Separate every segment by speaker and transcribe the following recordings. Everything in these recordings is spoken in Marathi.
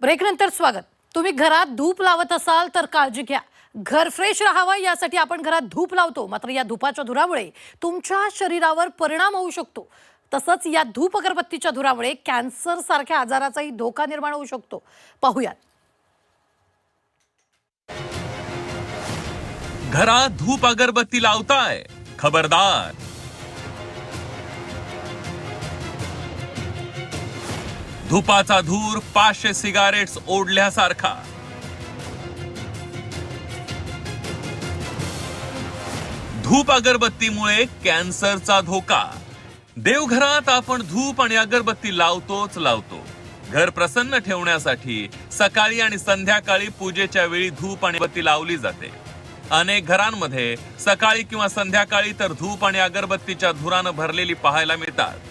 Speaker 1: ब्रेकनंतर स्वागत। तुम्ही घरात धूप लावत असाल तर काळजी घ्या। घर फ्रेश राहावं यासाठी आपण घरात धूप लावतो, मात्र या धुपाच्या धुरामुळे तुमच्या शरीरावर परिणाम होऊ शकतो। तसंच या धूप अगरबत्तीच्या धुरामुळे कॅन्सर सारख्या आजाराचाही धोका निर्माण होऊ शकतो। पाहूयात।
Speaker 2: घरात धूप अगरबत्ती लावताय, खबरदार। धुपाचा धूर 500 सिगारेट्स ओढल्यासारखा। धूप अगरबत्तीमुळे कॅन्सरचा धोका। देवघरात आपण धूप आणि अगरबत्ती लावतोच लावतो। घर प्रसन्न ठेवण्यासाठी सकाळी आणि संध्याकाळी पूजेच्या वेळी धूप आणि अगरबत्ती लावली जाते। अनेक घरांमध्ये सकाळी किंवा संध्याकाळी तर धूप आणि अगरबत्तीच्या धुरानं भरलेली पाहायला मिळतात।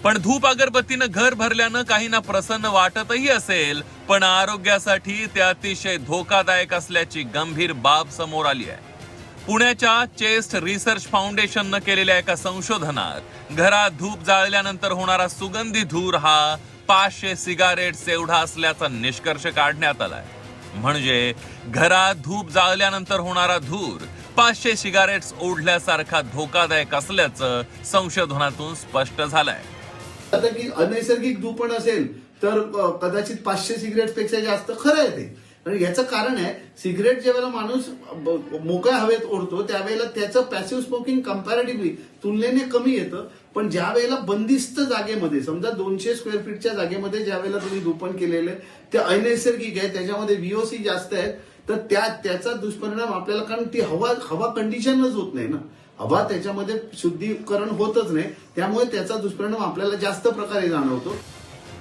Speaker 2: पण धूप अगरबत्तीनं घर भरल्यानं काहींना प्रसन्न वाटतही असेल, पण आरोग्यासाठी ते अतिशय धोकादायक असल्याची गंभीर बाब समोर आली आहे। पुण्याच्या चेस्ट रिसर्च फाउंडेशननं केलेल्या एका संशोधनात घरात धूप जाळल्यानंतर होणारा सुगंधी धूर हा 500 सिगारेट्स एवढा असल्याचा निष्कर्ष काढण्यात आलाय। म्हणजे घरात धूप जाळल्यानंतर होणारा धूर 500 सिगारेट्स ओढल्यासारखा धोकादायक असल्याचं संशोधनातून स्पष्ट झालंय।
Speaker 3: आता की अनैसर्गिक धूपण असेल तर कदाचित 500 सिगरेट पेक्षा जास्त खरं आहे ते। आणि याचं कारण आहे, सिगरेट ज्यावेळेला माणूस मोकळ्या हवेत ओढतो त्यावेळेला त्याचं पॅसिव्ह स्मोकिंग कंपॅरेटिव्हली तुलनेने कमी येतं। पण ज्या वेळेला बंदिस्त जागेमध्ये, समजा 200 स्क्वेअर फीटच्या जागेमध्ये ज्या वेळेला तुम्ही धूपण केलेलं आहे ते अनैसर्गिक आहे, त्याच्यामध्ये VOC जास्त आहे, तर त्याचा दुष्परिणाम आपल्याला, कारण ती हवा कंडिशनच होत नाही ना, हवा त्याच्यामध्ये शुद्धीकरण होतच नाही, त्यामुळे त्याचा दुष्परिणाम आपल्याला जास्त प्रकारे जाणवतो।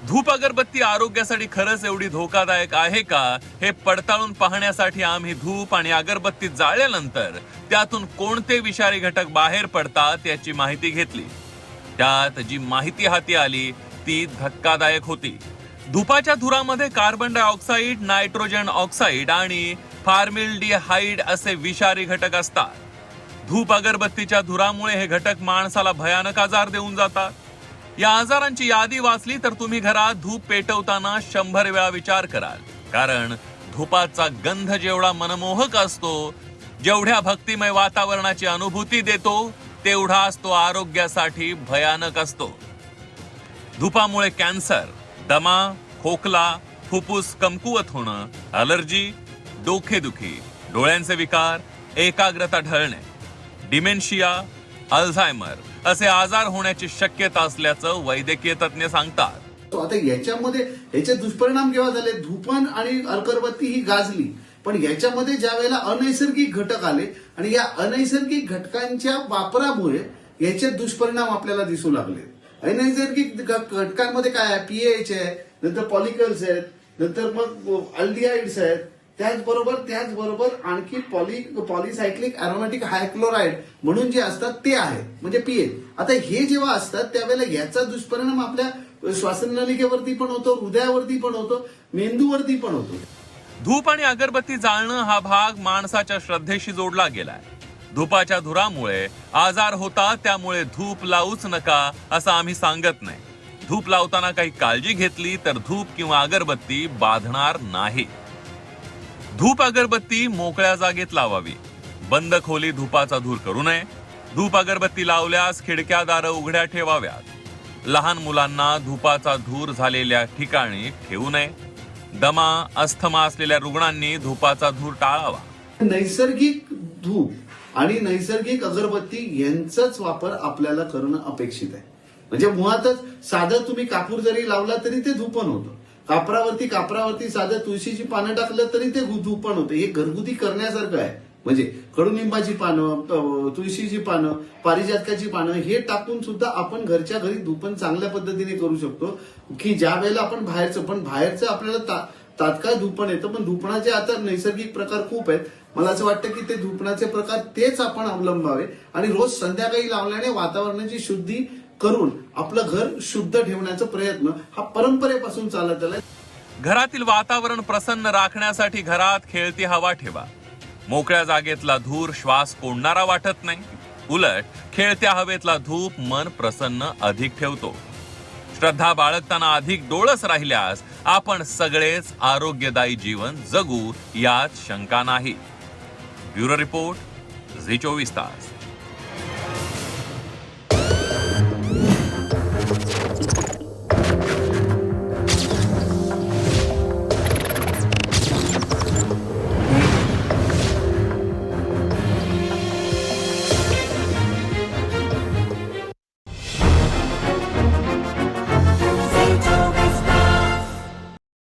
Speaker 2: धूप अगरबत्ती आरोग्यासाठी खरंच एवढी धोकादायक आहे का, हे पडताळून पाहण्यासाठी आम्ही धूप आणि अगरबत्ती जाळल्यानंतर त्यातून कोणते विषारी घटक बाहेर पडतात याची माहिती घेतली। त्यात जी माहिती हाती आली ती धक्कादायक होती। धुपाच्या धुरामध्ये कार्बन डायऑक्साईड, नायट्रोजन ऑक्साईड आणि फॉर्मल्डिहाइड असे विषारी घटक असतात। धूप अगरबत्तीच्या धुरामुळे हे घटक माणसाला भयानक आजार देऊन जातात। या आजारांची यादी वाचली तर तुम्ही घरात धूप पेटवताना 100 वेळा विचार कराल, कारण धुपाचा गंध जेवढा मनमोहक असतो, जेवढ्या भक्तिमय वातावरणाची अनुभूती देतो, तेवढाच तो आरोग्यासाठी भयानक असतो। धुपामुळे कॅन्सर, दमा, खोकला, फुफ्फुस कमकुवत होणं, अलर्जी, डोकेदुखी, डोळ्यांचे विकार, एकाग्रता ढळणे, डिमेन्शिया, अल्झायमर असे आजार होण्याची शक्यता असल्याचं वैद्यकीय तज्ञ सांगतात।
Speaker 3: आता याचे दुष्परिणाम केव्हा झाले, धूपण आणि अगरबत्ती ही गाजली, पण याच्यामध्ये ज्या वेळेला अनैसर्गिक घटक आले आणि या अनैसर्गिक घटकांच्या वापरामुळे याचे दुष्परिणाम आपल्याला दिसू लागले। अनैसर्गिक घटकांमध्ये काय आहे, पीएच आहे, नंतर पॉलिकल्स आहेत, नंतर मग अल्डिहाइड्स आहेत, त्याचबरोबर आणखी पॉलिसायक्लिक अरोमॅटिक हायक्लोराइड म्हणून जे असतात ते आहे, म्हणजे पीएच। आता हे जेव्हा असतात त्यावेळेला याचा दुष्परिणाम आपल्या श्वासनलिकेवरती पण होतो, हृदयावरती पण होतो, मेंदूवरती पण होतो।
Speaker 2: धूप आणि अगरबत्ती जाळणं हा भाग माणसाच्या श्रद्धेशी जोडला गेलाय। धुपाच्या धुरामुळे आजार होतात, त्यामुळे धूप लावूच नका असं आम्ही सांगत नाही। धूप लावताना काही काळजी घेतली तर धूप किंवा अगरबत्ती बाधणार नाही। धूप अगरबत्ती मोकळ्या जागेत लावावी। बंद खोली धुपाचा धूर करू नये। धूप अगरबत्ती लावल्यास खिडक्या दारं उघड्या ठेवाव्यात। लहान मुलांना धुपाचा धूर झालेल्या ठिकाणी ठेवू नये। दमा, अस्थमा असलेल्या रुग्णांनी धुपाचा धूर टाळावा।
Speaker 3: नैसर्गिक धूप आणि नैसर्गिक अगरबत्ती यांचाच वापर आपल्याला करणं अपेक्षित आहे। म्हणजे मुळातच साधं तुम्ही कापूर जरी लावला तरी ते धूपण होतं, कापरावरती साधं तुळशीची पानं टाकलं तरी ते धूपण होतं। हे घरगुती करण्यासारखं आहे। म्हणजे कडुनिंबाची पानं, तुळशीची पानं, पारिजातकाची पानं हे टाकून सुद्धा आपण घरच्या घरी धूपण चांगल्या पद्धतीने करू शकतो। की ज्या वेळेला आपण बाहेरचं आपल्याला तात्काळ धूपण येतं, पण धूपणाचे आता नैसर्गिक प्रकार खूप आहेत। मला असं वाटतं की ते धूपणाचे प्रकार तेच आपण अवलंबावे आणि रोज संध्याकाळी लावल्याने वातावरणाची शुद्धी करून आपलं घर शुद्ध ठेवण्याचा प्रयत्न हा परंपरेपासून चालत आलाय।
Speaker 2: घरातील वातावरण प्रसन्न राखण्यासाठी घरात खेळती हवा ठेवा। मोकळ्या जागेतला धूर श्वास कोंडणारा वाटत नाही, उलट खेळत्या हवेतला धूप मन प्रसन्न अधिक ठेवतो। श्रद्धा बाळगताना अधिक डोळस राहिल्यास आपण सगळेच आरोग्यदायी जीवन जगू यात शंका नाही. ब्युरो रिपोर्ट, झी 24 तास.